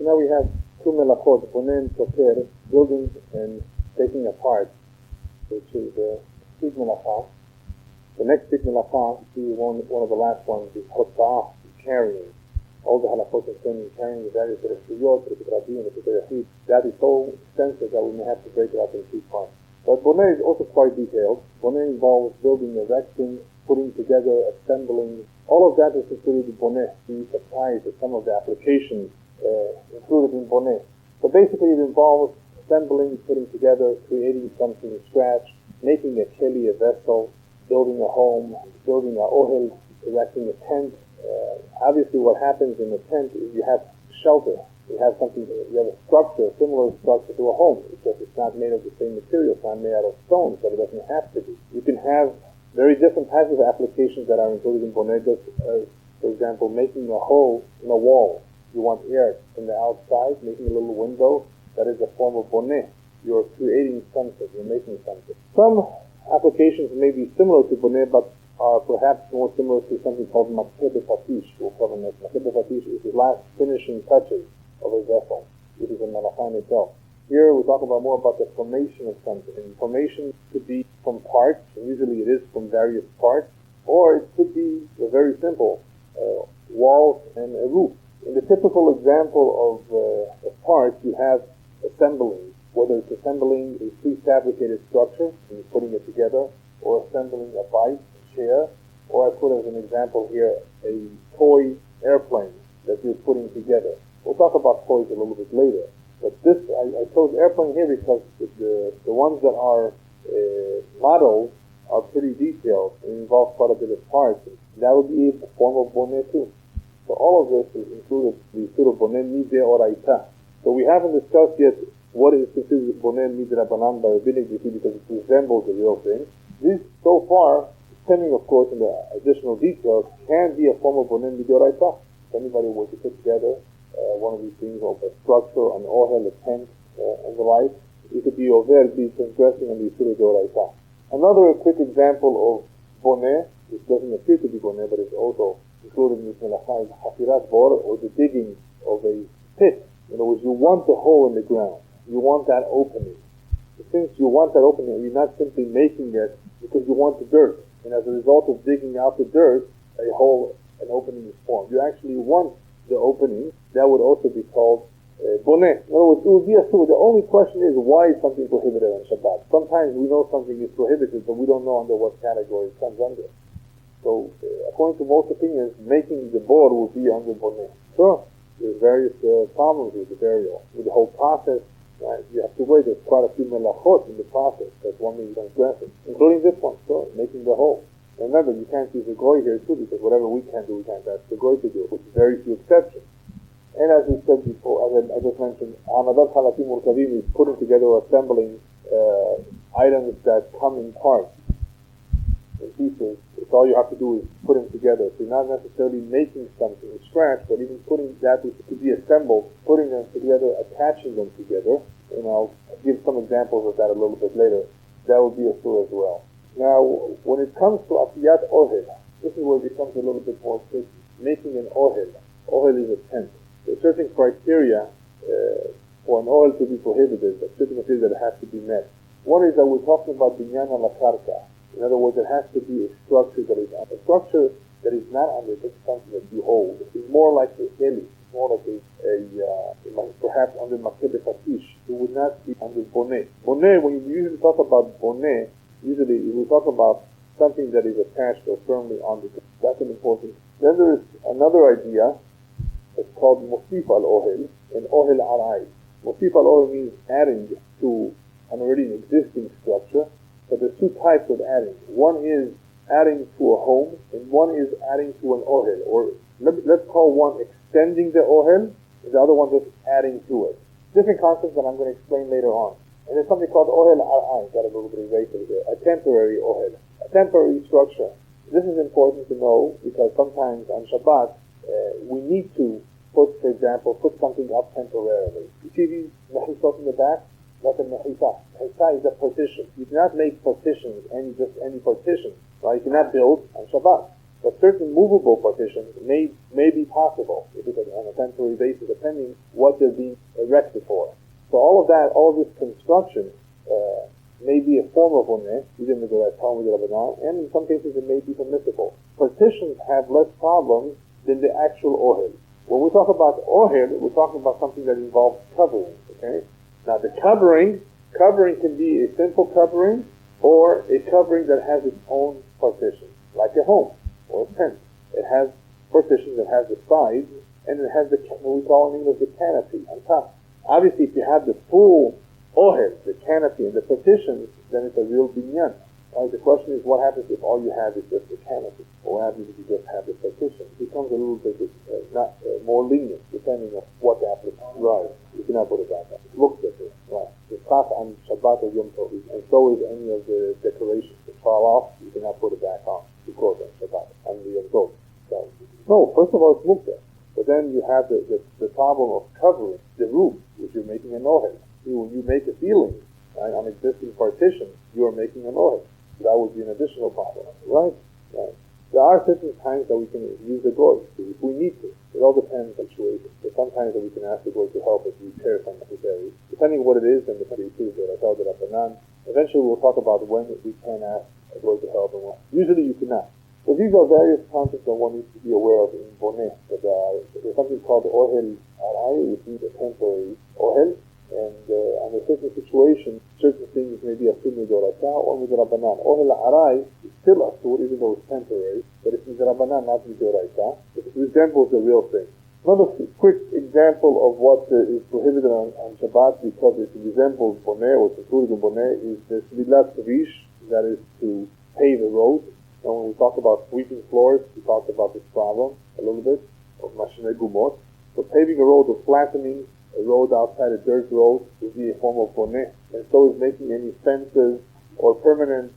now we have two melachot, bonen toker, building and taking apart, which is the big melacha. The next big melacha, one of the last ones, is hotba'ah, carrying. All the halachot concerning carrying the various reshuyot, rabbi, and yachid. That is so extensive that we may have to break it up in two parts. But boneh is also quite detailed. Boneh involves building, erecting, putting together, assembling. All of that is considered boneh. Be surprised at some of the applications included in boneh. So basically it involves assembling, putting together, creating something from scratch, making a keli, a vessel, building a home, building a ohel, erecting a tent. Obviously what happens in a tent is you have shelter. You have a structure, a similar structure to a home. It's just it's not made of the same material, it's not made out of stone, but it doesn't have to be. You can have very different types of applications that are included in boneh. For example, making a hole in a wall. You want air from the outside, making a little window. That is a form of boneh. You're creating something, you're making something. Some applications may be similar to boneh, but are perhaps more similar to something called makeh b'fatish. We'll cover next. Makeh b'fatish is the last finishing touches of a vessel. It is a malachah in itself. Here we talk about more about the formation of something. And formation could be from parts, and usually it is from various parts, or it could be very simple, walls and a roof. In the typical example of parts, you have assembling, whether it's assembling a prefabricated structure and putting it together, or assembling a bike, a chair, or I put as an example here a toy airplane that you're putting together. We'll talk about toys a little bit later. But this, I chose airplane here because the ones that are models are pretty detailed and involve quite a bit of parts. That would be a form of boneh too. So all of this is included the sort of boneh mideh oraita. So we haven't discussed yet what is considered boneh mideh rabbanan by rabbinic because it resembles the real thing. This, so far, depending of course on the additional details, can be a form of boneh mideh oraita. If anybody were to put together one of these things, or a structure, an ohel, a tent, and the like, it could be over, be transgressing on the Yisur Doraita. Another quick example of boneh, which doesn't appear to be boneh, but is also included in this melacha, is hafirat bor, or the digging of a pit. In other words, you want the hole in the ground. You want that opening. Since you want that opening, you're not simply making it because you want the dirt. And as a result of digging out the dirt, a hole, an opening is formed. You actually want the opening. That would also be called boneh. In other words, it would be a sunnah. The only question is why is something prohibited on Shabbat. Sometimes we know something is prohibited, but we don't know under what category it comes under. So, according to most opinions, making the board will be under boneh. Sure, there's various problems with the burial. With the whole process, right, you have to wait. There's quite a few melachot in the process. That's one thing you don't grasp it. Including this one, sure, making the hole. Remember, you can't use the goy here too, because whatever we can do, we can't ask the goy to do, with very few exceptions. And as we said before, as I just mentioned, Amadat Halakim Murkavim is putting together or assembling items that come in parts, in pieces. It's all you have to do is put them together. So you're not necessarily making something from scratch, but even putting that to be assembled, putting them together, attaching them together. And I'll give some examples of that a little bit later. That would be a surah as well. Now, when it comes to Asiyat Ohel, this is where it becomes a little bit more tricky. Making an Ohel. Ohel is a tent. There are certain criteria for an Ohel to be prohibited, certain criteria that have to be met. One is that we're talking about binyan ala karka. In other words, it has to be a structure that is not under something that you hold. It's more like a heli. It's more like perhaps under makeh b'fatish. It would not be under boneh. Boneh, when you usually talk about boneh, usually we talk about something that is attached or firmly on the ground. That's an important. Then there is another idea. It's called mosif al ohel and ohel arai. Mosif al ohel means adding to an already existing structure. But there's two types of adding. One is adding to a home, and one is adding to an ohel. Or let's call one extending the ohel, and the other one just adding to it. Different concepts that I'm going to explain later on. And there's something called ohel arai. Got a little bit of erasure here. A temporary ohel, a temporary structure. This is important to know because sometimes on Shabbat we need to put something up temporarily. You see these mechisot in the back? That's a mechisa. Mechisa is a partition. You cannot make partitions, any partition. Right? You cannot build on Shabbat. But certain movable partitions may be possible if it's on a temporary basis, depending what they're being erected for. So all of that, all of this construction may be a form of oneh, either midoraita or midorabanan, and in some cases it may be permissible. Partitions have less problems than the actual ohel. When we talk about ohel, we're talking about something that involves covering. Okay. Now the covering can be a simple covering or a covering that has its own partition, like a home or a tent. It has partitions, it has the sides, and it has what we call in English the canopy on top. Obviously, if you have the full ohel, the canopy, and the partitions, then it's a real binyan. The question is, what happens if all you have is just the canopy? Or what happens if you just have the partition? It becomes a little bit more lenient, depending on what the application. Right. You cannot put it back on. It looks at it. Right. The chaf on Shabbat or Yom Tov, and so is any of the decorations that fall off. You cannot put it back on because on Shabbat on the Yom Tov. So, no, first of all, it's mukta. But then you have the problem of covering the roof, which you're making an ohel. When you make a ceiling on existing partition, you are making an ohel. That would be an additional problem, right? There are certain times that we can use the goy if we need to. It all depends on the situation. There's sometimes that we can ask the goy to help us repair some necessary. Depending on what it is, and depending on the Ratal de Rabbanan. Eventually we'll talk about when we can ask a goy to help and when. Usually you cannot. So these are various concepts that one needs to be aware of in Boneh. There's something called ohel arai, which is a temporary ohel. And under certain situations, certain things may be asur midoraita or midorabanan. Ohel arai is still asur, even though it's temporary, but it's midorabanan, not midoraita. It resembles the real thing. Another quick example of what is prohibited on Shabbat because it resembles boneh or it's included in boneh is the slilat rish, that is to pave a road. And when we talk about sweeping floors, we talked about this problem a little bit of mashine gumot. So paving a road or flattening a road outside a dirt road would be a form of boneh, and so is making any fences or permanent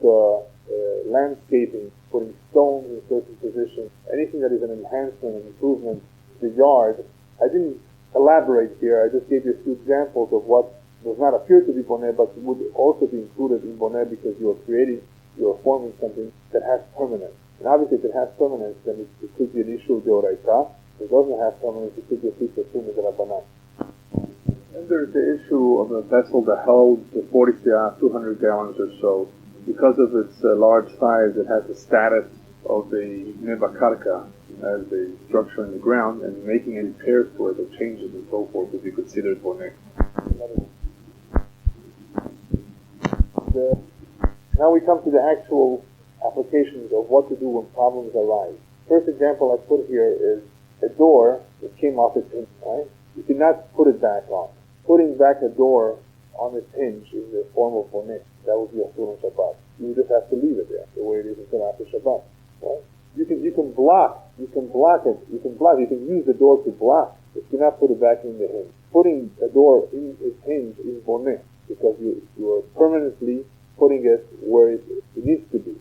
landscaping, putting stones in certain positions, anything that is an enhancement and improvement to the yard. I didn't elaborate here, I just gave you a few examples of what does not appear to be boneh, but would also be included in boneh because you are forming something that has permanence. And obviously if it has permanence, then it could be an issue of deoraita. If it doesn't have permanence, it could be a piece of sunnah de rabbanan. And there's the issue of a vessel that holds 40 seah, 200 gallons or so. Because of its large size, it has the status of a nebakarka, as a structure in the ground, and making any repairs to it or changes and so forth would be considered boneh. Now we come to the actual applications of what to do when problems arise. First example I put here is a door that came off its hinge, right? You cannot put it back on. Putting back a door on its hinge is a form of boneh. That would be a on Shabbat. You just have to leave it there, the way it is until after Shabbat. Right? You can block it. You can use the door to block, but you cannot put it back in the hinge. Putting a door in its hinge is boneh, because you are permanently putting it where it needs to be.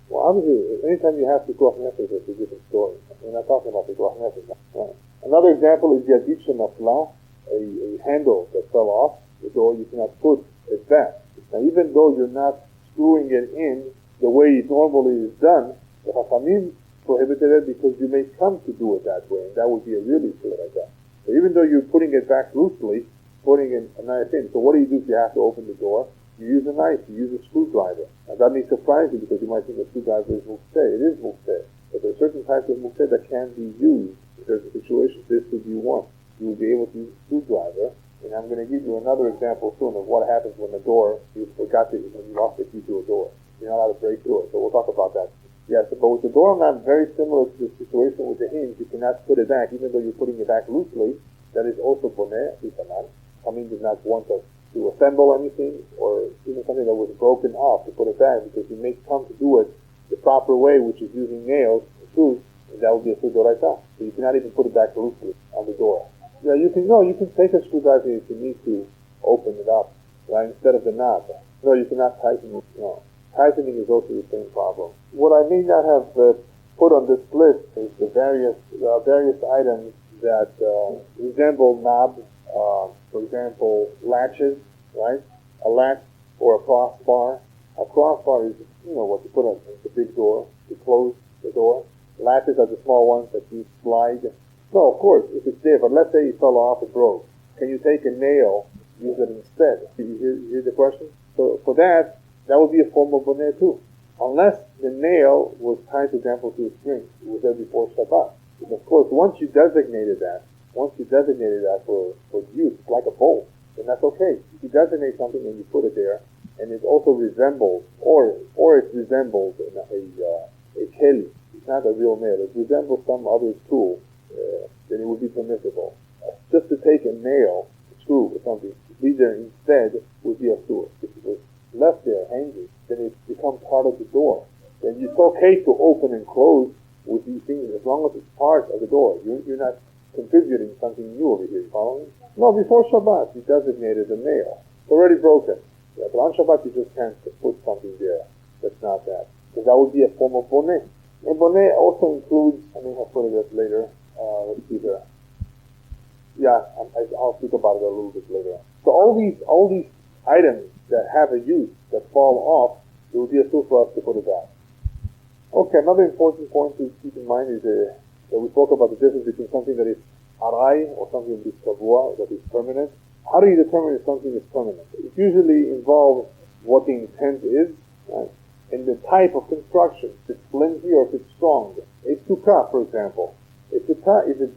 Well, obviously, anytime you have pikuach nefesh, it's a different story. We're not talking about pikuach nefesh now. Right. Another example is yadit shenafla, a handle that fell off the door. You cannot put it back. Now, even though you're not screwing it in the way it normally is done, the Chachamim prohibited it because you may come to do it that way, and that would be a really issue like that. So even though you're putting it back loosely, putting in a knife in. So what do you do if you have to open the door? You use a knife, you use a screwdriver. And that may surprise you because you might think a screwdriver is mukteh. It is mukteh. But there are certain types of mukteh that can be used. If there's a situation, this would be one. You will be able to use a screwdriver. And I'm going to give you another example soon of what happens when the door, when you lost the key to a door. You're not allowed to break through it. So we'll talk about that. Yes, but with the doorknob, very similar to the situation with the hinge. You cannot put it back, even though you're putting it back loosely. That is also boneh, bisanan. I mean, did not want us to assemble anything, or even something that was broken off to put it back, because you may come to do it the proper way, which is using nails and screws, and that would be a sudoraita. So you cannot even put it back loosely on the door. Yeah, you can take a screwdriver if you need to open it up, right, instead of the knob. No, you cannot tighten it. No. Tightening is also the same problem. What I may not have put on this list is the various items that resemble knobs. For example, latches, right? A latch or a crossbar. A crossbar is, what you put on the big door to close the door. Latches are the small ones that you slide. No, of course, if it's there, but let's say it fell off, it broke. Can you take a nail, use it instead? You hear the question? So for that would be a form of bonnet too. Unless the nail was tied, for example, to a string. It was there before Shabbat. And of course, once you designated that for use, it's like a bowl, then that's okay. If you designate something and you put it there, and it also resembles, or it resembles a keli. It's not a real nail. It resembles some other tool, then it would be permissible. Just to take a nail, a screw or something, leave there instead would be a tool. If it was left there hanging, then it becomes part of the door. Then it's okay to open and close with these things as long as it's part of the door. You're not contributing something new over here. You follow me? No, before Shabbat, you designated a nail. It's already broken. Yeah, but on Shabbat, you just can't put something there that's not that. Because that would be a form of bonnet. And bonnet also includes, I may have put it up later, let's see there. Yeah, I'll speak about it a little bit later. So all these items that have a use, that fall off, it would be a tool for us to put it back. Okay, another important point to keep in mind is that we spoke about the difference between something that is arai or something that is kavua, that is permanent. How do you determine if something is permanent? It usually involves what the intent is, right? And the type of construction, if it's flimsy or if it's strong. A sukkah, for example. A sukkah is if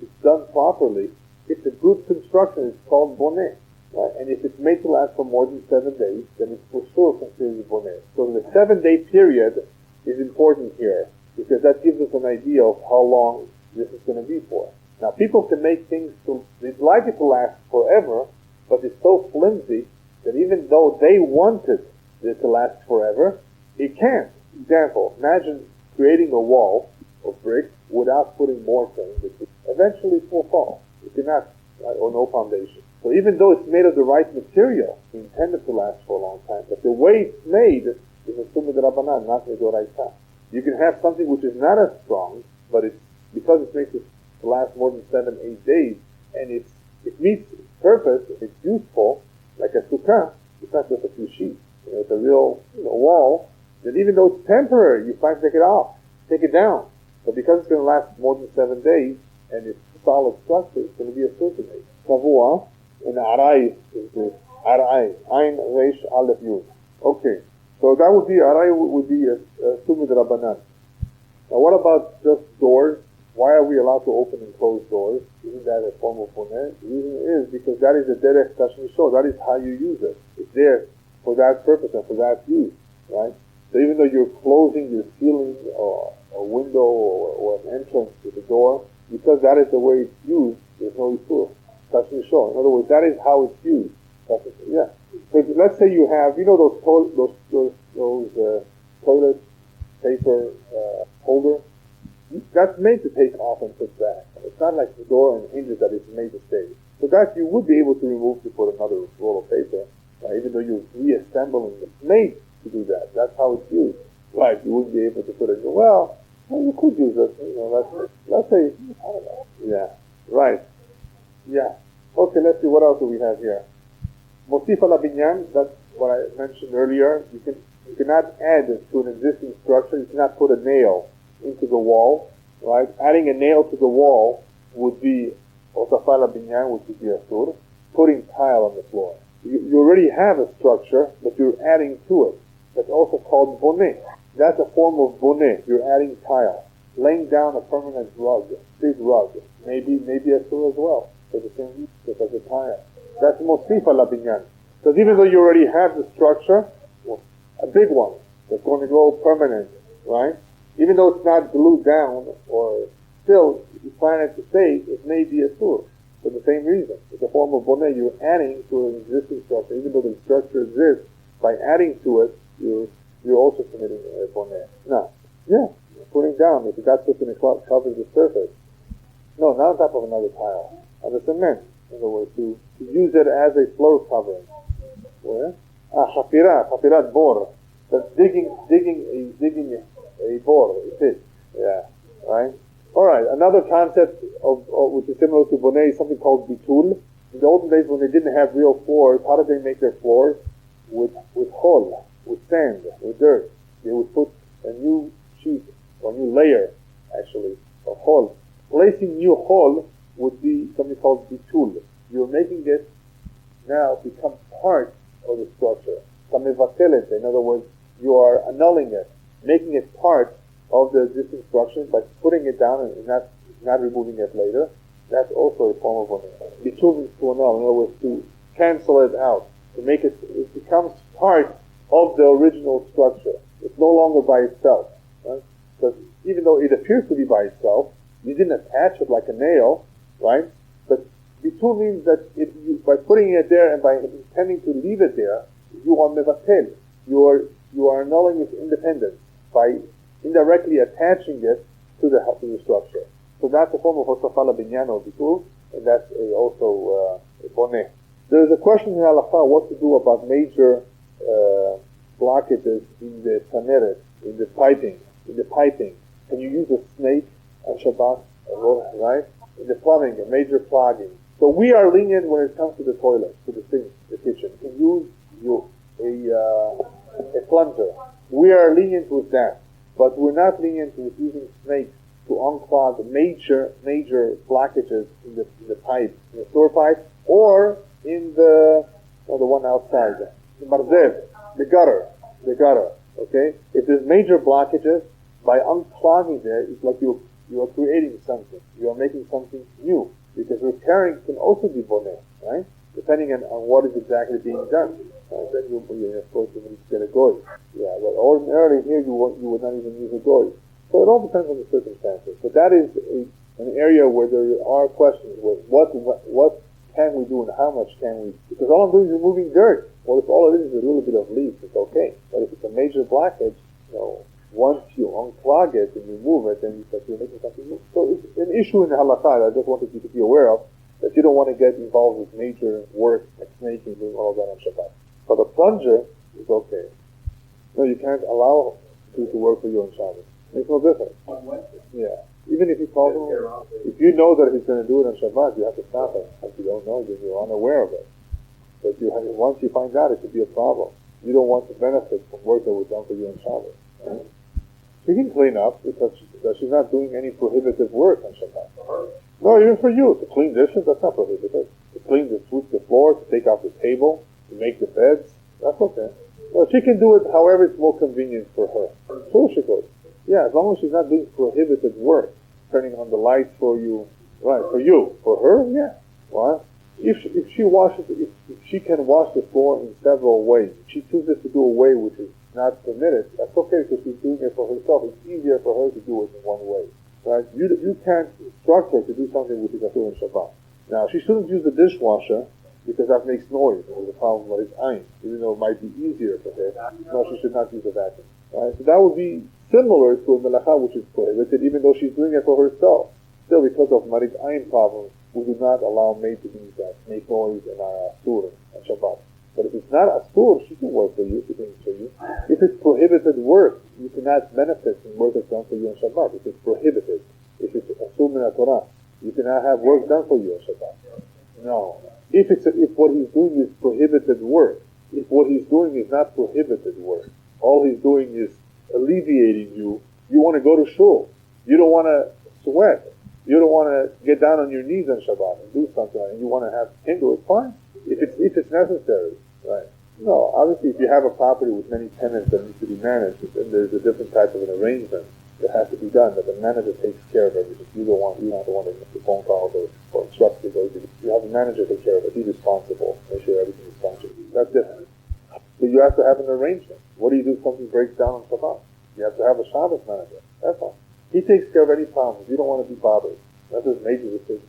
it's done properly, it's a good construction. It's called bonnet. Right? And if it's made to last for more than 7 days, then it's for sure considered a bonnet. So the 7-day period is important here, because that gives us an idea of how long this is going to be for. Now, people can make things they'd like it to last forever, but it's so flimsy that even though they wanted it to last forever, it can't. Example, imagine creating a wall of bricks without putting mortar in it. Eventually it will fall. It cannot, or no foundation. So even though it's made of the right material, it's intended to last for a long time, but the way it's made is a sumid rabbanan, not midoraisa. You can have something which is not as strong, but it's because it makes it to last more than 7-8 days, and it meets its purpose, it's useful, like a sukkah. It's not just a few sheets. It's a real wall, that even though it's temporary, you find to take it off, take it down. But because it's going to last more than 7 days, and it's solid structure, it's going to be a certain age. Kavua, and arai is the arai, ain reish aleph yud. Okay, so that would be, arai would be a sumid rabbanan. Now what about just doors? Why are we allowed to open and close doors? Isn't that a form of bonnet? The reason is because that is the derech tashmi shor. That is how you use it. It's there for that purpose and for that use, right? So even though you're closing, you're sealing a window or an entrance to the door, because that is the way it's used, there's no issue. Tashmi shor. In other words, that is how it's used. Yeah. So let's say you have, those toilet paper holder. That's made to take off and put back. It's not like the door and hinges that is made to stay. So that you would be able to remove to put another roll of paper, even though you're reassembling it. It's made to do that. That's how it's used. Right, you wouldn't be able to put it in, well, you could use it, let's say, I don't know. Yeah, right. Yeah. Okay, let's see, what else do we have here? Mosif ala binyan, that's what I mentioned earlier. You cannot add to an existing structure, you cannot put a nail into the wall, right? Adding a nail to the wall would be osafala binyan, which would be asur. Putting tile on the floor. You already have a structure, but you're adding to it. That's also called bonnet. That's a form of bonnet. You're adding tile. Laying down a permanent rug, big rug, maybe asur as well, for the same reason, because of the tile. That's mosif ala binyan. Because even though you already have the structure, a big one that's going to go permanent, right? Even though it's not glued down, or still you plan it to stay, it may be a sur for the same reason. It's a form of bonnet. You're adding to an existing structure. Even though the structure exists, by adding to it, you're also committing a bonnet. Now, yeah, putting down, if that's what's going to cover the surface. No, not on top of another tile. On the cement, in other words, to use it as a floor covering. Where? Hafirat bor. That's digging a bore, it is. Yeah, right? Alright, another concept of which is similar to bonnet is something called bitul. In the olden days when they didn't have real floors, how did they make their floors? With hol, with sand, with dirt. They would put a new sheet or a new layer actually, of hol. Placing new hol would be something called bitul. You're making it now become part of the structure. Kamevatelet, in other words, you are annulling it, making it part of the existing structure by putting it down and not removing it later. That's also a form of oneh. Bitul means to annul, in other words, to cancel it out, to make it becomes part of the original structure. It's no longer by itself. Right? Because even though it appears to be by itself, you didn't attach it like a nail, right? But bitul means that by putting it there and by intending to leave it there, you are mevatel. You are annulling its independence by indirectly attaching it to the structure. So that's a form of hosafala binyan or bitul, and that's also a boneh. There is a question in halakha what to do about major blockages in the taneret, in the piping. Can you use a snake on Shabbat, right? In the plumbing, a major clogging. So we are lenient when it comes to the toilet, to the sink, the kitchen. You can use a plunger. We are lenient with that, but we're not lenient with using snakes to unclog major blockages in the pipe, in the sewer pipe, or in the one outside, the marzev, the gutter. Okay, if there's major blockages, by unclogging there, it's like you are creating something. You are making something new, because repairing can also be boneh, right? Depending on what is exactly being done. Then you of course you need to get a goy. Yeah, but ordinarily here you would not even use a goy. So it all depends on the circumstances. But that is an area where there are questions. What can we do and how much can we? Because all I'm doing is removing dirt. Well, if all it is a little bit of leaves, it's okay. But if it's a major blockage, once you unclog it and remove it, then you're making something new. So it's an issue in the halakha I just wanted you to be aware of, that you don't want to get involved with major work like snaking, doing all of that on Shabbat. But a plunger is okay. No, you can't allow people to work for you on Shabbat. Makes no difference. Yeah. Even if he calls him, if you know that he's going to do it on Shabbat, you have to stop him. If you don't know, then you're unaware of it. But once you find out, it could be a problem. You don't want to benefit from work that was done for you on Shabbat. Right? She can clean up because she's not doing any prohibitive work on Shabbat. No, even for you. To clean dishes, that's not prohibited. To sweep the floor, to take out the table, to make the beds, that's okay. No, she can do it however it's more convenient for her. Sure she could. Yeah, as long as she's not doing prohibited work, turning on the lights for you, right, for you. For her, yeah. What? If she can wash the floor in several ways, if she chooses to do a way which is not permitted, that's okay because she's doing it for herself. It's easier for her to do it in one way. Right? You can't instruct her to do something which is asur in Shabbat. Now, she shouldn't use the dishwasher because that makes noise. There's a problem with his ayin, even though it might be easier for her. No, she should not use a vacuum. Right? So that would be similar to a melacha which is prohibited, even though she's doing it for herself. Still, because of marit ayin problems, we do not allow maid to use that, make noise and asur on Shabbat. But if it's not asur, she can work for you, she can for you. If it's prohibited work, you cannot benefit from work that's done for you on Shabbat. If it's prohibited, if it's asur min Torah, you cannot have work done for you on Shabbat. No. If what he's doing is prohibited work, if what he's doing is not prohibited work, all he's doing is alleviating you want to go to shul. You don't want to sweat. You don't want to get down on your knees on Shabbat and do something, and you want to have him do it, fine. If it's necessary, right? No, obviously if you have a property with many tenants that need to be managed, then there's a different type of an arrangement that has to be done, that the manager takes care of everything. You're not the one that makes the phone calls or instructs people. You have the manager take care of it. He's responsible. Make sure everything is functioning. That's different. So you have to have an arrangement. What do you do if something breaks down on Shabbat? You have to have a Shabbos manager. That's all. He takes care of any problems. You don't want to be bothered. That's his major decision.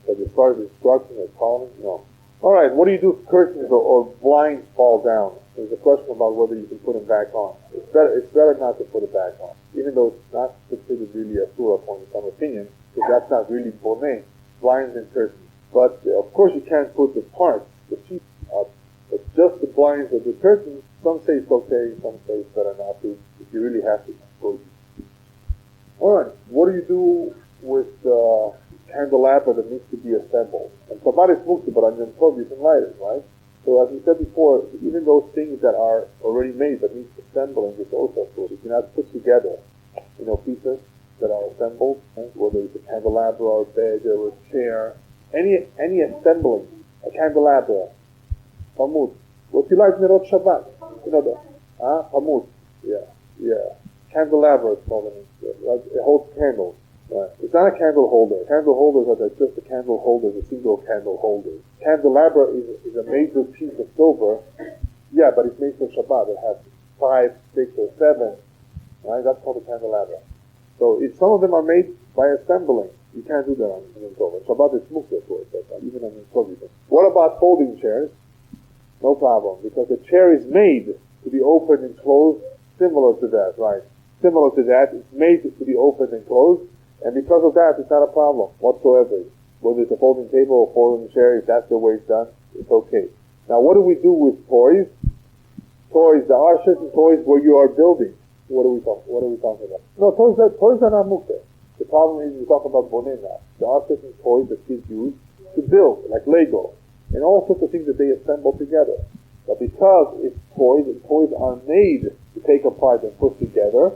But as far as instruction or calling, no. All right, what do you do if curtains or blinds fall down? There's a question about whether you can put them back on. It's better not to put it back on, even though it's not considered really a surah according to some opinion, because that's not really boneh, blinds and curtains. But of course you can't put the parts, the sheets up, but just the blinds or the curtains. Some say it's okay, some say it's better not to. If you really have to, go. All right, what do you do with candelabra that needs to be assembled? And Shabbat is muktzah, but on Yom Tov you can light it, right? So as we said before, even those things that are already made but need assembling is also food. You cannot put together, pieces. that are assembled, right? Whether it's a candelabra or a bed or a chair, any assembling, a candelabra, Hamut. What you like Nerot Shabbat? You know that? Hamut. Yeah. Candelabra is called in English. Like, it holds candles. Right. It's not a candle holder. Candle holders are just a candle holder, a single candle holder. Candelabra is a major piece of silver. Yeah, but it's made for Shabbat. It has 5, 6, or 7. Right? That's called a candelabra. So if some of them are made by assembling, you can't do that on Yom Tov. Shabbat is muktzah for it, but even on Yom Tov you can. What about folding chairs? No problem, because the chair is made to be opened and closed, similar to that, right? Similar to that, it's made to be opened and closed, and because of that, it's not a problem whatsoever. Whether it's a folding table or folding chair, if that's the way it's done, it's okay. Now, what do we do with toys? Toys, there are certain toys where you are building. What are we talking about? No, toys are not muktzah. The problem is we talk about boneh now. There are certain toys that kids use to build, like Lego, and all sorts of things that they assemble together. But because it's toys, and toys are made to take apart and put together,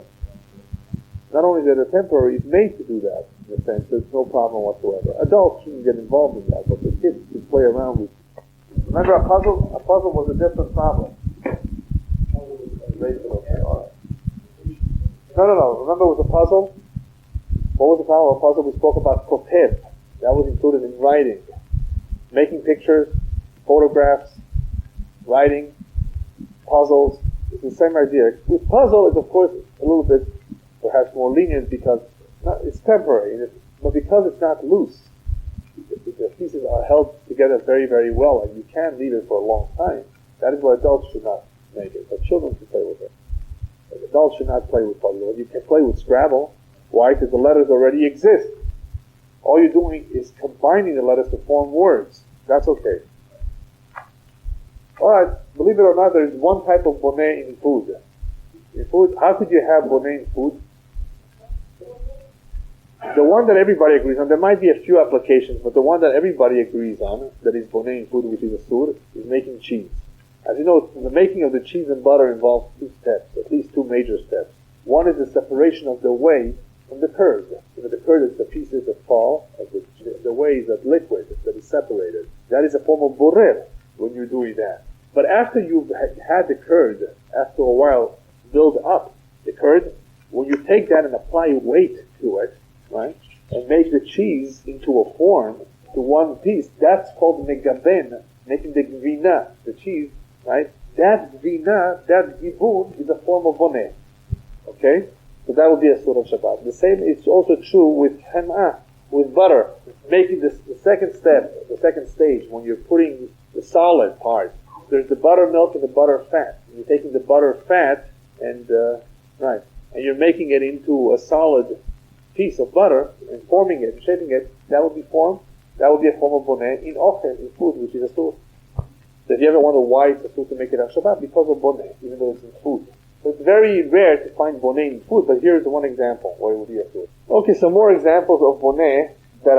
not only that they're temporary, it's made to do that, in a sense. There's no problem whatsoever. Adults shouldn't get involved in that, but the kids can play around with it. Remember, a puzzle was a different problem. No. Remember, it was a puzzle? What was the problem? A puzzle, we spoke about kotev. That was included in writing. Making pictures, photographs, writing, puzzles. It's the same idea. With puzzle, it's of course a little bit perhaps more lenient because it's temporary, but because it's not loose, the pieces are held together very, very well, and you can leave it for a long time. That is why adults should not make it, but children can play with it. But adults should not play with puzzles. You can play with Scrabble. Why? Because the letters already exist. All you're doing is combining the letters to form words. That's okay. Alright, believe it or not, there is one type of boneh in food. In food, how could you have boneh in food? The one that everybody agrees on, there might be a few applications, but the one that everybody agrees on, that is boneh in food, which is a sur, is making cheese. As you know, the making of the cheese and butter involves 2 steps, at least 2 major steps. One is the separation of the whey from the curd. The curd is the pieces that fall, the whey is that liquid that is separated. That is a form of borer when you're doing that. But after you've had the curd, after a while, build up the curd, when you take that and apply weight to it, right, and make the cheese into a form, to one piece, that's called megaben, making the gvina, the cheese, right? That gvina, that gibun, is a form of boneh. Okay? So that would be a sort of Shabbat. The same is also true with hem'ah, with butter. Making the second step, the second stage, when you're putting the solid part. There's the buttermilk and the butter fat. You're taking the butter fat and you're making it into a solid piece of butter and forming it and shaping it. That would be a form of boneh in ochel, in food, which is a sur. So if you ever wonder why it's a sur to make it on Shabbat, because of boneh, even though it's in food. So it's very rare to find boneh in food, but here's one example where it would be a sur. Okay, some more examples of boneh that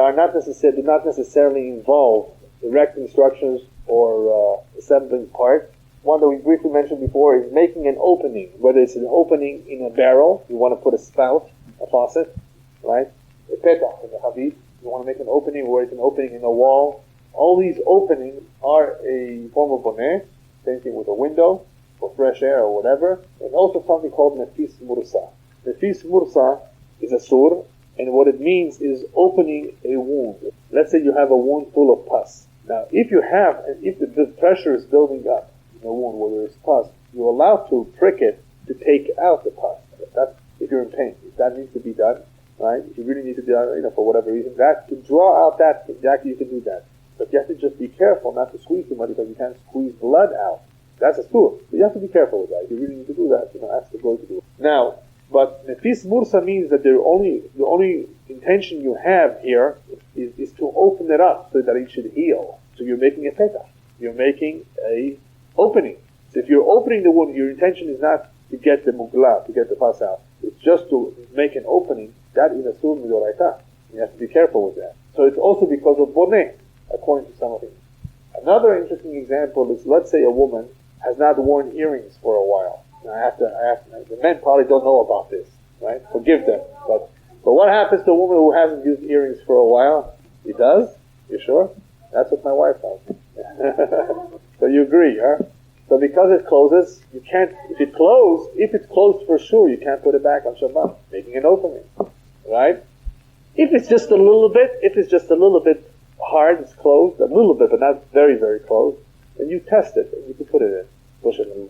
do not necessarily involve direct instructions or assembling parts. One that we briefly mentioned before is making an opening, whether it's an opening in a barrel, you want to put a spout, a faucet, right? A petach in the habib, you want to make an opening where it's an opening in a wall. All these openings are a form of boneh, same thing with a window, for fresh air or whatever, and also something called nefis mursa. Nefis mursa is a sur, and what it means is opening a wound. Let's say you have a wound full of pus. Now, if the pressure is building up in a wound where there is pus, you're allowed to prick it to take out the pus. That's if you're in pain. If that needs to be done, right? If you really need to do that, for whatever reason, that to draw out that, exactly you can do that. But you have to just be careful not to squeeze too much because you can't squeeze blood out. That's a sur. So you have to be careful with that. If you really need to do that, ask the boy to do it. Now, but nefis mursa means that the only intention you have here is to open it up so that it should heal. So you're making a petach. You're making a opening. So if you're opening the wound, your intention is not to get the mugla, to get the pus out. It's just to make an opening. That is a sur midoraita. You have to be careful with that. So it's also because of boneh, according to some of it. Another interesting example is, let's say a woman has not worn earrings for a while. Now the men probably don't know about this, right? Forgive them. But But what happens to a woman who hasn't used earrings for a while? He does? You sure? That's what my wife does. So you agree, huh? So because it closes, you can't, if it's closed for sure, you can't put it back on Shabbat, making an opening. Right? If it's just a little bit hard, it's closed, a little bit, but not very, very close, then you test it, and you can put it in, push it in.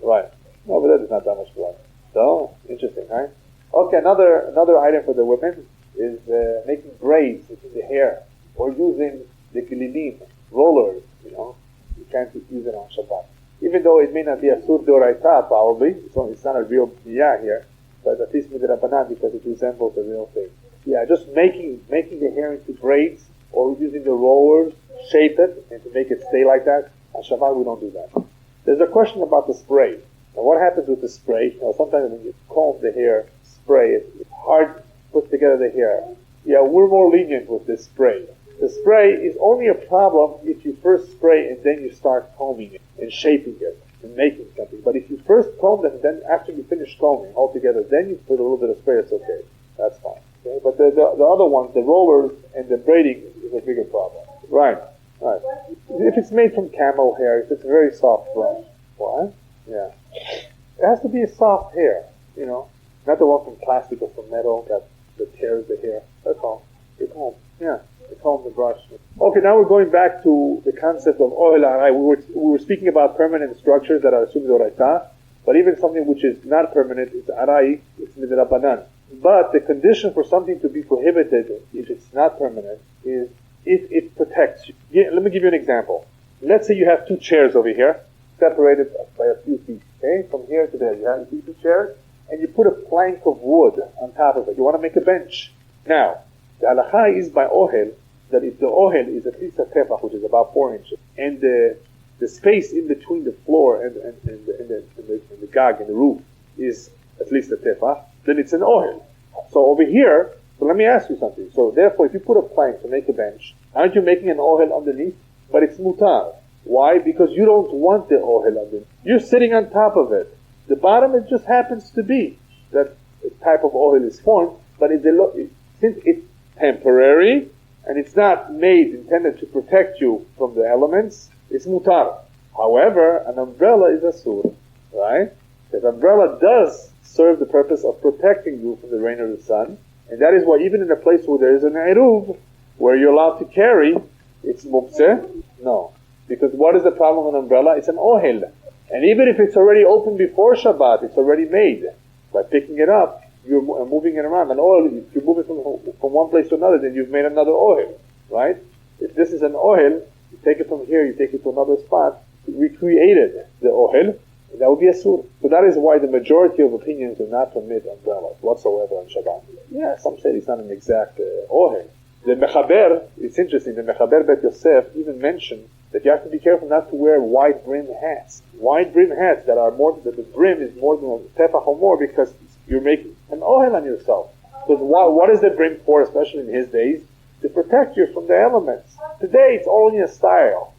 Right. No, but that is not that much blood. So, interesting, right? Okay, another item for the women is making braids in the hair, or using the kililim, rollers, You can't use it on Shabbat. Even though it may not be a sur d'oraita, probably, it's not a real biyah here, but at least midrabanan because it resembles the real thing. Yeah, just making the hair into braids, or using the rollers, shape it, and to make it stay like that. On Shabbat, we don't do that. There's a question about the spray. Now, what happens with the spray? Sometimes when you comb the hair, spray it, it's hard to put together the hair. Yeah, we're more lenient with this spray. The spray is only a problem if you first spray and then you start combing it and shaping it and making something. But if you first comb it and then after you finish combing altogether, then you put a little bit of spray, it's okay. That's fine. Okay? But the other ones, the rollers and the braiding is a bigger problem. Right. If it's made from camel hair, if it's a very soft brush. What? Yeah. It has to be a soft hair, not the one from plastic or from metal that tears the hair. That's all. You comb. Yeah. You comb the brush. Okay, now we're going back to the concept of ohel arai. We were speaking about permanent structures that are assumed oraita, but even something which is not permanent is arai, it's midrabanan. But the condition for something to be prohibited, if it's not permanent, is if it protects you. Let me give you an example. Let's say you have two chairs over here, separated by a few feet. Okay, from here to there, you have two chairs, and you put a plank of wood on top of it. You want to make a bench. Now, the halacha is by ohel, that if the ohel is at least a tefach, which is about 4 inches, and the space in between the floor and the gag and the roof is at least a tefach, then it's an ohel. So over here, so let me ask you something. So therefore, if you put a plank to make a bench, aren't you making an ohel underneath? But it's mutar. Why? Because you don't want the ohel underneath. You're sitting on top of it. The bottom, it just happens to be that type of ohel is formed, but since it's temporary, and it's not intended to protect you from the elements, it's mutar. However, an umbrella is asur, right? The umbrella does serve the purpose of protecting you from the rain or the sun, and that is why even in a place where there is an eruv, where you're allowed to carry, it's mubseh? No. Because what is the problem with an umbrella? It's an ohel. And even if it's already open before Shabbat, it's already made. By picking it up, you're moving it around. An ohel, if you move it from one place to another, then you've made another ohel, right? If this is an ohel, you take it from here, you take it to another spot, you recreated the ohel, and that would be a sur. So that is why the majority of opinions do not permit umbrellas whatsoever on Shabbat. Yeah, some say it's not an exact ohel. The Mechaber, it's interesting, the Mechaber Bet Yosef even mentioned that you have to be careful not to wear wide brim hats. Wide brim hats that the brim is more than a tefach or more, because you're making an ohel on yourself. Because what is the brim for, especially in his days? To protect you from the elements. Today it's only a style,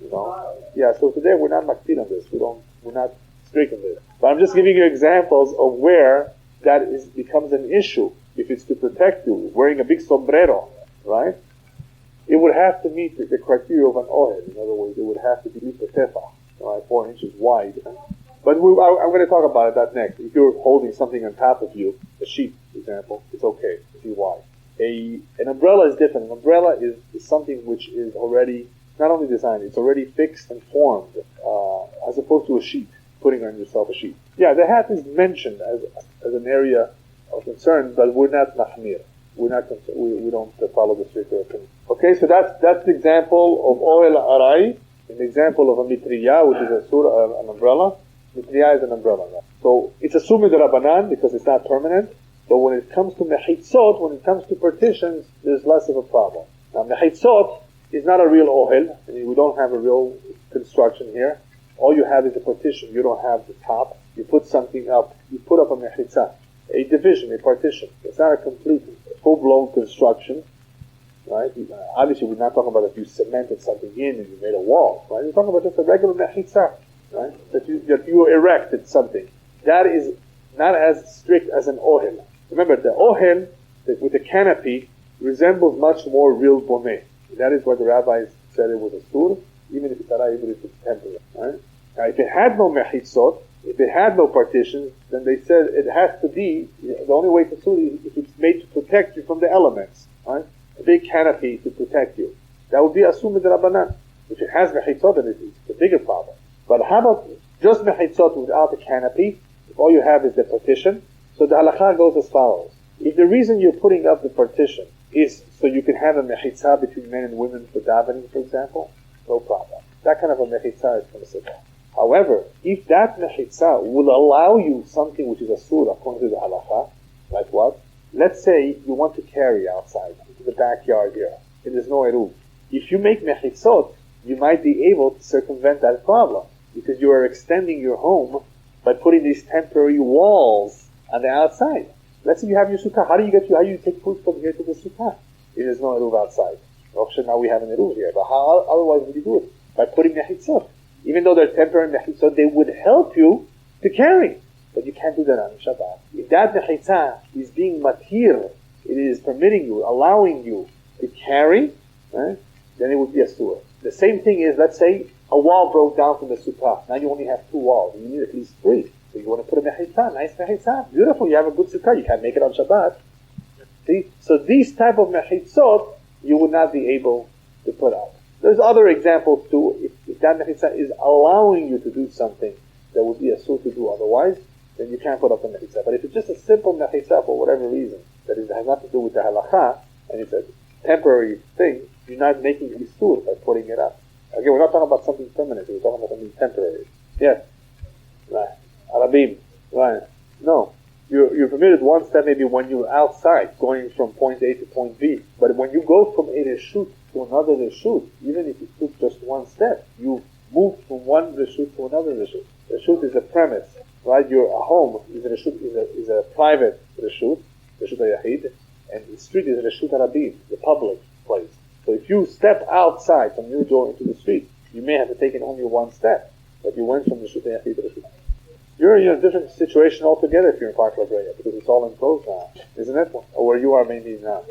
Yeah, so today we're not makpid on this. We're not strict on this. But I'm just giving you examples of where that becomes an issue. If it's to protect you, wearing a big sombrero, right? It would have to meet the criteria of an ohel. In other words, it would have to be a tefach, right, 4 inches wide. But I'm going to talk about that next. If you're holding something on top of you, a sheet, for example, it's okay to be wide. An umbrella is different. An umbrella is something which is already not only designed, it's already fixed and formed, as opposed to a sheet, putting on yourself a sheet. Yeah, the hat is mentioned as an area of concern, but we're not mahmir. We don't follow the stricter opinion. Okay, so that's the example of ohel arai, an example of a mitriya, which is an umbrella. Mitriya is an umbrella. Right? So it's a sumid rabbanan because it's not permanent. But when it comes to mechitzot, when it comes to partitions, there's less of a problem. Now mechitzot is not a real ohel. We don't have a real construction here. All you have is a partition. You don't have the top. You put something up. You put up a mechitzah, a division, a partition. It's not a complete, full-blown construction, right? Obviously, we're not talking about if you cemented something in and you made a wall, right? We're talking about just a regular mechitzah, right? That you erected something. That is not as strict as an ohel. Remember, the ohel with the canopy resembles much more real boneh. That is why the rabbis said it was a sur, even if it's even if it's temporary. Right? Now, if it had no mechitzot, if it had no partitions, then they said it has to be, the only way to sur is if it's made to protect you from the elements. Right? A big canopy to protect you. That would be asur midrabanan. If it has mechitzot, then it's a bigger problem. But how about just mechitzot without the canopy? If all you have is the partition, so the halakha goes as follows. If the reason you're putting up the partition is so you can have a mechitzah between men and women for davening, for example, no problem. That kind of a mechitzah is permissible. However, if that mechitzah will allow you something which is a surah according to the halakha, like what? Let's say you want to carry outside into the backyard here, and there's no eruv. If you make mechitzot, you might be able to circumvent that problem, because you are extending your home by putting these temporary walls on the outside. Let's say you have your sukkah. How do you take food from here to the sukkah? If there's no eruv outside. Now we have an eruv here, but how otherwise would you do it? By putting mechitzot. Even though they're temporary mechitzot, they would help you to carry. But you can't do that on Shabbat. If that mechitzah is being matir, it is permitting you, allowing you to carry, right, then it would be a surah. The same thing is, let's say, a wall broke down from the sukkah. Now you only have 2 walls. You need at least 3. So you want to put a mechitzah, nice mechitzah. Beautiful, you have a good sukkah. You can't make it on Shabbat. See? So these type of mechitzot, you would not be able to put out. There's other examples too. If that mechitzah is allowing you to do something that would be a sur to do otherwise, then you can't put up the mechitzah. But if it's just a simple mechitzah for whatever reason, that it has nothing to do with the halakha, and it's a temporary thing, you're not making it sur by putting it up. Again, we're not talking about something permanent, we're talking about something temporary. Yes. Right. Arabim. Right. No. You're permitted one step maybe when you're outside, going from point A to point B. But when you go from a reshut to another reshut, even if you took just one step, you move from one reshut to another reshut. Reshut is a premise, right? Your home is a private reshut hayahid, and the street is reshut harabim, the public place. So if you step outside from your door into the street, you may have to take only one step, but you went from reshut hayahid to reshut. You're in a different situation altogether if you're in Park La Brea, because it's all enclosed now, isn't it? Or where you are maybe now.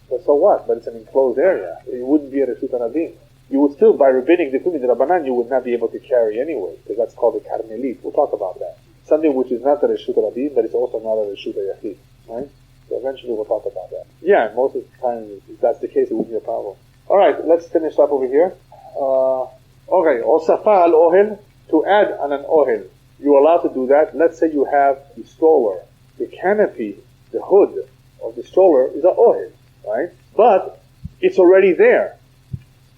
But so what? But it's an enclosed area. It wouldn't be a Reshut Hanavim. You would still, by rabbinic decree, the Rabbanan, you would not be able to carry anyway, because that's called a Karmelit. We'll talk about that. Something which is not a Reshut Hanavim, but it's also not a Reshut Hayachid. Right? So eventually we'll talk about that. Yeah, most of the time, if that's the case, it wouldn't be a problem. Alright, let's finish up over here. Okay, Osafa al-Ohel, to add on an Ohel. You're allowed to do that. Let's say you have the stroller. The canopy, the hood of the stroller is an ohel, right? But it's already there.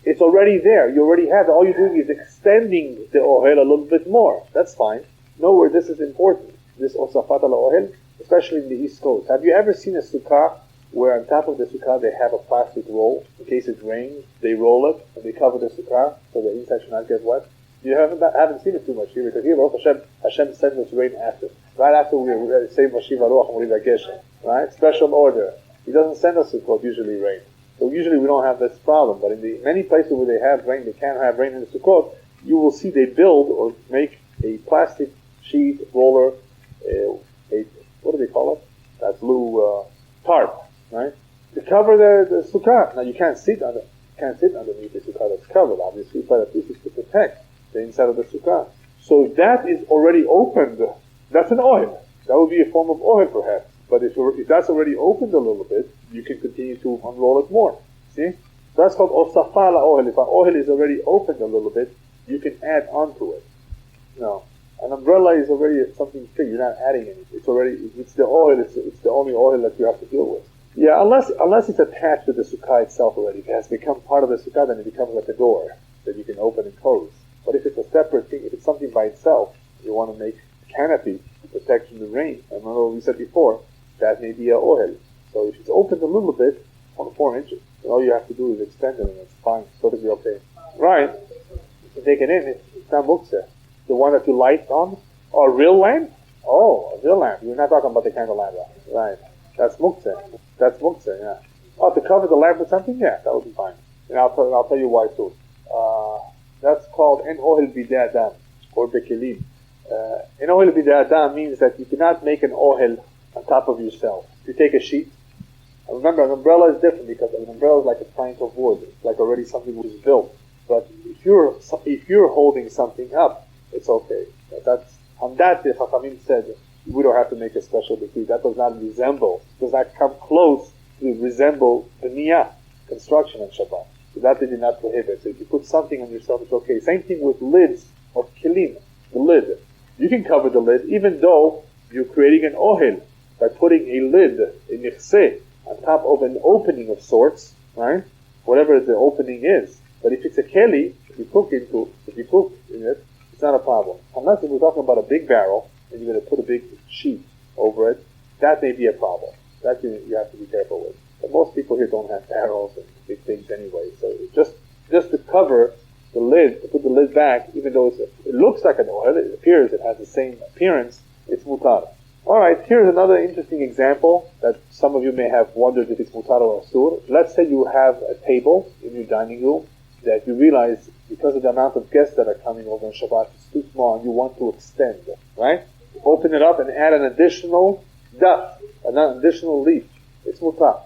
It's already there. You already have it. All you're doing is extending the ohel a little bit more. That's fine. Know where this is important. This osafat al-ohel, especially in the East Coast. Have you ever seen a sukkah where on top of the sukkah they have a plastic roll? In case it rains, they roll it and they cover the sukkah so the inside should not get wet. You haven't seen it too much here, because here, Hashem sends us rain after. Right after we say Mashiva Ruach and Moridah Geshem. Right? Special order. He doesn't send us Sukkot, usually rain. So usually we don't have this problem. But in the many places where they have rain, they can't have rain in the Sukkot, you will see they build or make a plastic sheet, roller, what do they call it? That blue tarp, right? To cover the Sukkah. Now you can't sit underneath the Sukkah that's covered, obviously, but at least it's to protect the inside of the sukkah. So if that is already opened, that's an oil. That would be a form of oil perhaps. But if that's already opened a little bit, you can continue to unroll it more. See? So that's called osafala oil. If an oil is already opened a little bit, you can add onto it. No. An umbrella is already something fixed. You're not adding anything. It's the oil. It's the only oil that you have to deal with. Yeah, unless it's attached to the sukkah itself already. If it has become part of the sukkah, then it becomes like a door that you can open and close. But if it's a separate thing, if it's something by itself, you want to make a canopy to protect from the rain. And remember what we said before, that may be a ohel. So if it's opened a little bit, 4 inches, then all you have to do is extend it and it's fine. So it'll be okay. Right. You can take it in, it's not muktzeh. The one that you light on, or a real lamp? Oh, a real lamp. You're not talking about the candle lamp. Right. That's muktzeh. Yeah. Oh, to cover the lamp with something? Yeah, that would be fine. And I'll tell you why too. That's called en ohel bidei adam, or bekelim. En ohel bidei adam means that you cannot make an ohel on top of yourself. If you take a sheet Remember, an umbrella is different because an umbrella is like a plank of wood. It's like already something which is built. But if you're holding something up, it's okay. That's on that the Chachamim said we don't have to make a special decree. That does not come close to resemble the niyah, construction on Shabbat. So that they did not prohibit. So if you put something on yourself, it's okay. Same thing with lids of kilim, the lid. You can cover the lid even though you're creating an ohel by putting a lid, a nichseh, on top of an opening of sorts, right? Whatever the opening is. But if it's a keli, if you cook in it, it's not a problem. Unless if we're talking about a big barrel and you're going to put a big sheet over it, that may be a problem. That you have to be careful with. But most people here don't have barrels and big things anyway. So just to cover the lid, to put the lid back, even though it looks like an oil, it appears, it has the same appearance, it's mutar. Alright, here's another interesting example that some of you may have wondered if it's mutar or asur. Let's say you have a table in your dining room that you realize because of the amount of guests that are coming over on Shabbat, it's too small and you want to extend, right? Open it up and add an additional daf, an additional leaf. It's mutar.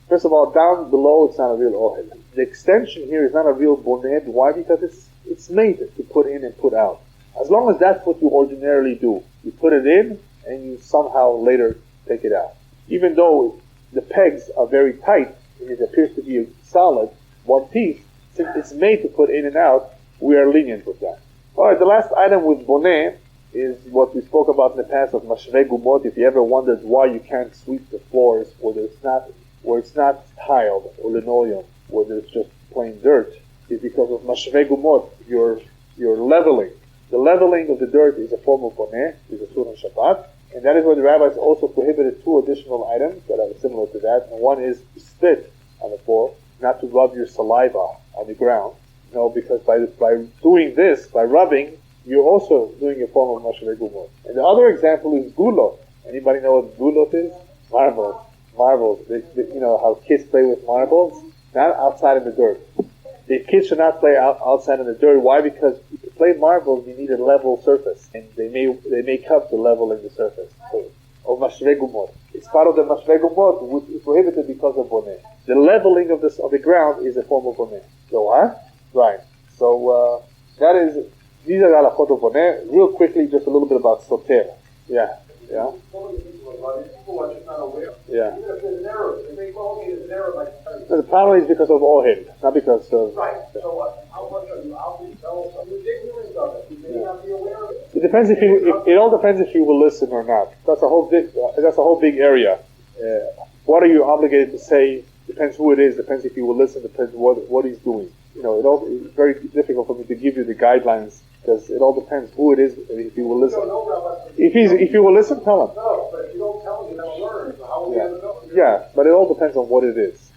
First of all, down below it's not a real ohel. The extension here is not a real boned. Why? Because it's made to put in and put out. As long as that's what you ordinarily do. You put it in and you somehow later take it out. Even though the pegs are very tight and it appears to be a solid one piece, since it's made to put in and out, we are lenient with that. Alright, the last item with boneh is what we spoke about in the past of mashvei gumot. If you ever wondered why you can't sweep the floors where it's not tiled or linoleum, where there's just plain dirt, is because of mashvei gumot, you're leveling. The leveling of the dirt is a form of boneh, is a sur on Shabbat, and that is why the rabbis also prohibited two additional items that are similar to that. And one is to spit on the floor, not to rub your saliva on the ground. No, because by doing this, by rubbing, you're also doing a form of mashvei gumot. And the other example is gulot. Anybody know what gulot is? Marbles. You know how kids play with marbles? Not outside in the dirt. The kids should not play outside in the dirt. Why? Because to play marbles, you need a level surface, and they may come to leveling the surface. So, of mashvei gumot. It's part of the mashvei gumot, which is prohibited because of boneh. The leveling of the ground is a form of boneh. So, right. So these are halachot of boneh. Real quickly, just a little bit about soter. Yeah. So the problem is because of ohel, not because of... Right. So how much are you obligated to tell us? You're ignorant of it. You may not be aware of it. It all depends if you will listen or not. That's a whole big area. What are you obligated to say? Depends who it is. Depends if you will listen. Depends what he's doing. It's very difficult for me to give you the guidelines because it all depends who it is. If you will listen. If you will listen, tell him. No, but if you don't tell him, you're going to learn. So how will you ever know? Yeah, but it all depends on what it is.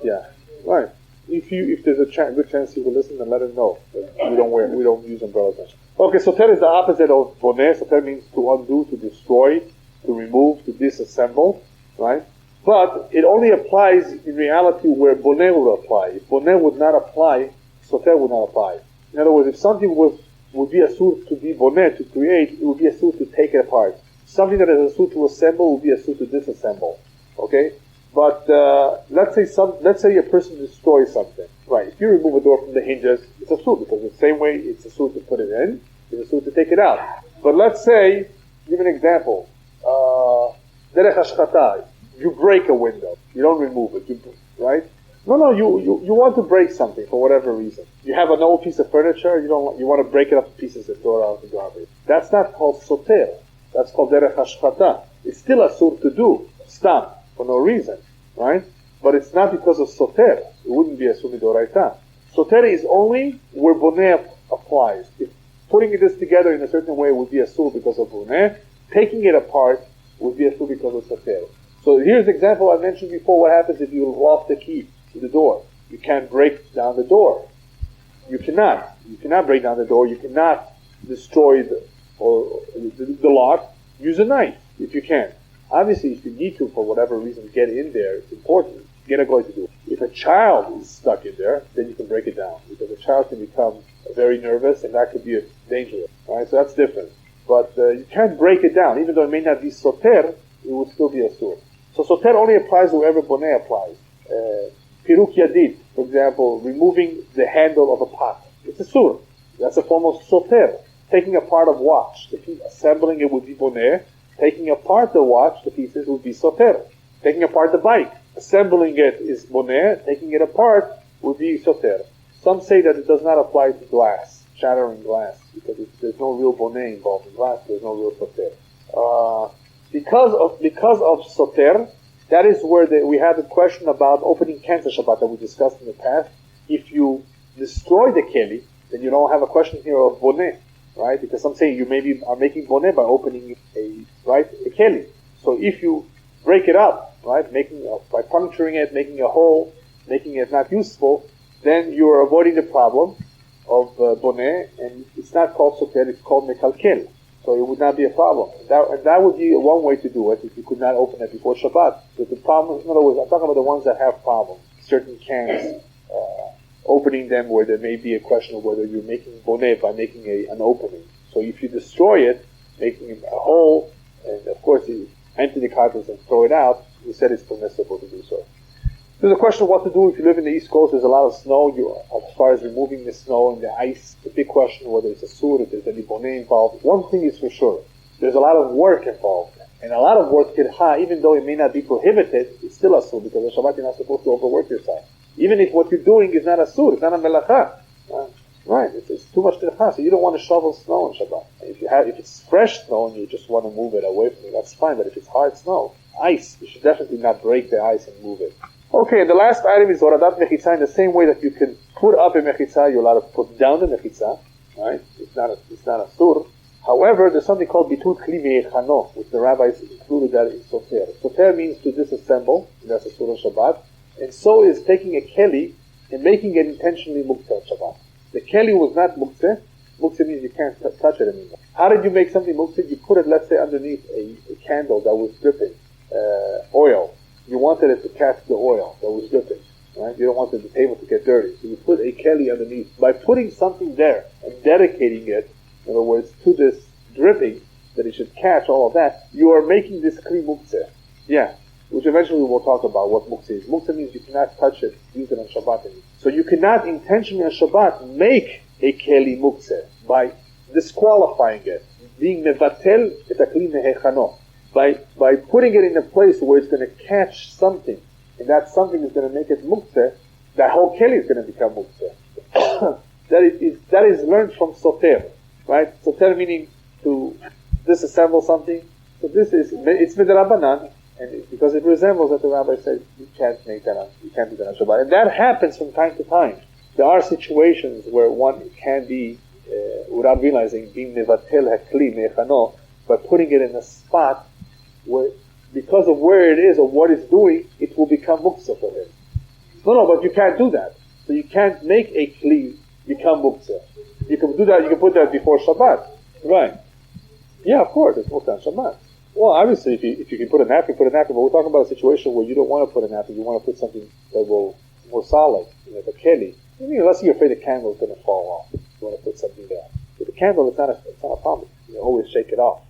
Yeah. Right. If there's a good chance he will listen, then let him know. We don't use umbrellas. Okay, soter is the opposite of boneh. Soter means to undo, to destroy, to remove, to disassemble, right? But it only applies in reality where boneh would apply. If boneh would not apply, soter would not apply. In other words, if something would be asur to be boneh, to create, it would be asur to take it apart. Something that is asur to assemble would be asur to disassemble. Okay? But let's say a person destroys something. Right? If you remove a door from the hinges, it's asur because the same way it's asur to put it in, it's asur to take it out. But let's say, give an example. Derech hashchata. You break a window. You don't remove it. Right? No. You want to break something for whatever reason. You have an old piece of furniture. You want to break it up to pieces and throw it out the garbage. That's not called soter. That's called derech hashchata. It's still asur to do. Stop. For no reason, right? But it's not because of soter. It wouldn't be a asur midoraita. Soter is only where boneh applies. If putting this together in a certain way would be asur because of boneh, taking it apart would be asur because of soter. So here's the example I mentioned before. What happens if you lost the key to the door? You can't break down the door. You cannot break down the door. You cannot destroy the lock. Use a knife if you can. Obviously, if you need to, for whatever reason, get in there, it's important. Get a guy to do it. If a child is stuck in there, then you can break it down. Because a child can become very nervous, and that could be dangerous. Right? So that's different. But you can't break it down. Even though it may not be soter, it would still be asur. So soter only applies wherever boneh applies. Piruk yadid, for example, removing the handle of a pot. It's a sur. That's a form of soter. Taking apart of watch, assembling it would be boneh. Taking apart the watch, the pieces, would be soter. Taking apart the bike, assembling it is boneh. Taking it apart would be soter. Some say that it does not apply to glass, shattering glass, because there's no real boneh involved in glass. There's no real soter. Because of soter, that is where we had a question about opening cans of Shabbat that we discussed in the past. If you destroy the keli, then you don't have a question here of boneh, right? Because some say you maybe are making boneh by opening a keli. So if you break it up, right, by puncturing it, making a hole, making it not useful, then you are avoiding the problem of boneh, and it's not called soter, it's called mekalkel. So it would not be a problem. That would be one way to do it if you could not open it before Shabbat. But the problem, in other words, I'm talking about the ones that have problems. Certain cans, opening them where there may be a question of whether you're making boneh by making an opening. So if you destroy it, making a hole, and of course you empty the cartridge and throw it out, we said it's permissible to do so. There's a question of what to do if you live in the East Coast. There's a lot of snow. As far as removing the snow and the ice, the big question whether it's a sur, if there's any boneh involved. One thing is for sure, there's a lot of work involved. And a lot of work, even though it may not be prohibited, it's still a sur, because on Shabbat you're not supposed to overwork yourself. Even if what you're doing is not a sur, it's not a melacha. Right, it's too much tircha, so you don't want to shovel snow on Shabbat. If it's fresh snow and you just want to move it away from you, that's fine. But if it's hard snow, ice, you should definitely not break the ice and move it. Okay, and the last item is horadat mechitza. In the same way that you can put up a mechitza, you're allowed to put down the mechitza. Right? It's not a sur. However, there's something called bitul kli me'echano, which the rabbis included that in soter. Soter means to disassemble. That's a sur on Shabbat. And so is taking a keli and making it intentionally muktzeh on Shabbat. The keli was not muktzeh. Muktzeh means you can't touch it anymore. How did you make something muktzeh? You put it, let's say, underneath a candle that was dripping oil. You wanted it to catch the oil that was dripping, right? You don't want the table to get dirty. So you put a keli underneath. By putting something there and dedicating it, in other words, to this dripping, that it should catch all of that, you are making this kli muktzeh. Yeah, which eventually we'll talk about what muktzeh is. Muktzeh means you cannot touch it, use it on Shabbat anymore. So you cannot intentionally on Shabbat make a keli muktzeh by disqualifying it, being mevatel et akli mehechano. By putting it in a place where it's going to catch something, and that something is going to make it muktzeh, that whole keli is going to become muktzeh. that is learned from soter, right? Soter meaning to disassemble something. So it's midrabanan, and because it resembles that the rabbi said you can't make that you can't do that on Shabbat, and that happens from time to time. There are situations where one can be without realizing being mevatel hakli mechano by putting it in a spot where, because of where it is or what it's doing, it will become muktzeh for him. No, but you can't do that. So you can't make a kli become muktzeh. You can do that. You can put that before Shabbat, right? Yeah, of course, it's muktzeh on Shabbat. Well, obviously, if you can put a napkin, put a napkin. But we're talking about a situation where you don't want to put a napkin. You want to put something that will more solid, like a keli. I mean, unless you're afraid the candle is going to fall off, you want to put something there. With the candle, it's not a problem. You always shake it off.